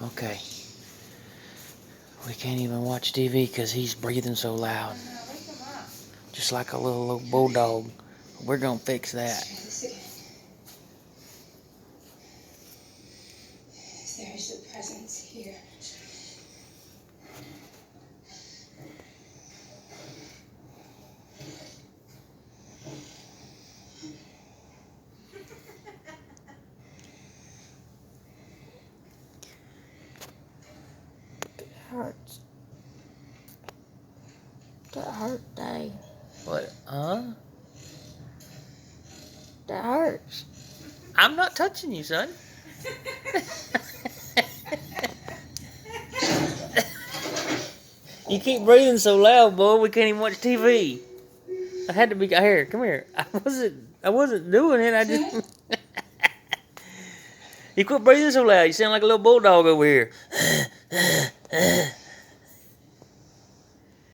Okay. We can't even watch TV because he's breathing so loud. Wake him up. Just like a little bulldog. We're going to fix that. Try this again. There's a presence here. It hurts. That hurt, Dave. What? Huh? That hurts. I'm not touching you, son. You keep breathing so loud, boy. We can't even watch TV. I had to be here. Come here. I wasn't doing it. I just. You quit breathing so loud. You sound like a little bulldog over here.